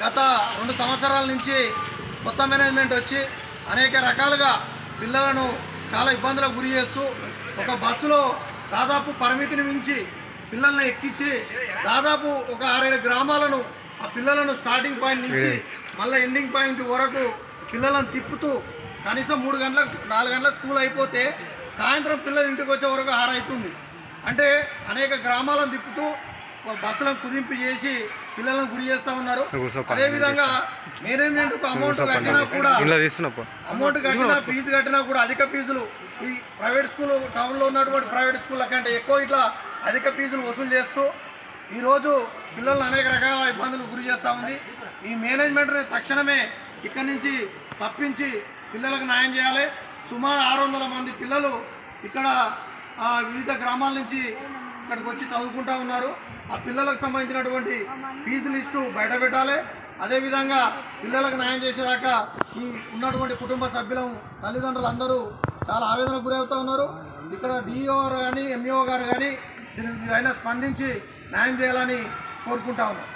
గత 2 సంవత్సరాల నుంచి కొత్త మేనేజ్మెంట్ వచ్చి అనేక రకాలుగా పిల్లలను చాలా ఇబ్బందులకు గురి చేస్తూ ఒక బస్సులో దాదాపు పరిమితిని మించి పిల్లల్ని ఎక్కించి దాదాపు ఒక 6-7 గ్రామాలను ఆ పిల్లలను స్టార్టింగ్ పాయింట్ నుంచి మళ్ళీ ఎండింగ్ పాయింట్ వరకు పిల్లలను తిప్పుతూ కనీసం 3 గంటలకు 4 గంటలకు స్కూల్ అయిపోతే సాయంత్రం పిల్లలు ఇంటికి వచ్చే వరకు 6 అవుతుంది. అంటే అనేక గ్రామాలను తిప్పుతూ బస్సులను కుదింపు చేసి పిల్లలను గురి చేస్తూ ఉన్నారు. అదేవిధంగా మేనేజ్మెంట్కు అమౌంట్ కట్టినా ఫీజు కట్టినా కూడా అధిక ఫీజులు ఈ ప్రైవేట్ స్కూల్ టౌన్లో ఉన్నటువంటి ప్రైవేట్ స్కూళ్ళ కంటే ఎక్కువ ఇట్లా అధిక ఫీజులు వసూలు చేస్తూ ఈరోజు పిల్లలను అనేక రకాల ఇబ్బందులకు గురి చేస్తూ ఉంది. ఈ మేనేజ్మెంట్ని తక్షణమే ఇక్కడి నుంచి తప్పించి పిల్లలకు న్యాయం చేయాలి. సుమారు 600 మంది పిల్లలు ఇక్కడ వివిధ గ్రామాల నుంచి ఇక్కడికి వచ్చి చదువుకుంటూ ఉన్నారు. ఆ పిల్లలకు సంబంధించినటువంటి ఫీజు లిస్టు బయట పెట్టాలి. అదేవిధంగా పిల్లలకు న్యాయం చేసేదాకా ఈ ఉన్నటువంటి కుటుంబ సభ్యులు తల్లిదండ్రులు అందరూ చాలా ఆవేదనకు గురవుతూ ఉన్నారు. ఇక్కడ డిఈఓ గారు కానీ ఎంఈఓ గారు కానీ దీనికి అయినా స్పందించి న్యాయం చేయాలని కోరుకుంటా ఉన్నాం.